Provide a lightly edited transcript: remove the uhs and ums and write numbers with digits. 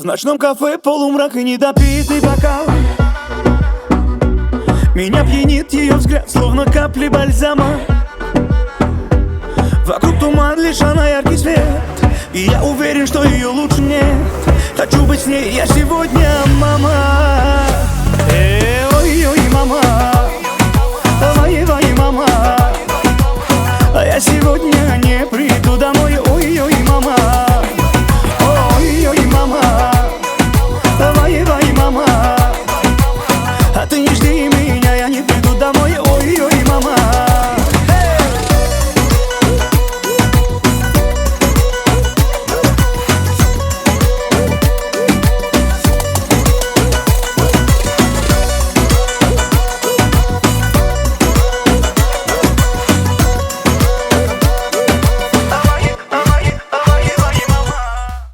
В ночном кафе полумрак и недопитый бокал. Меня пьянит ее взгляд, словно капли бальзама. Вокруг туман, лишь она яркий свет, и я уверен, что ее лучше нет. Хочу быть с ней я сегодня, мама. Ой-ой, мама. Ой-ой, мама. А я сегодня не приду.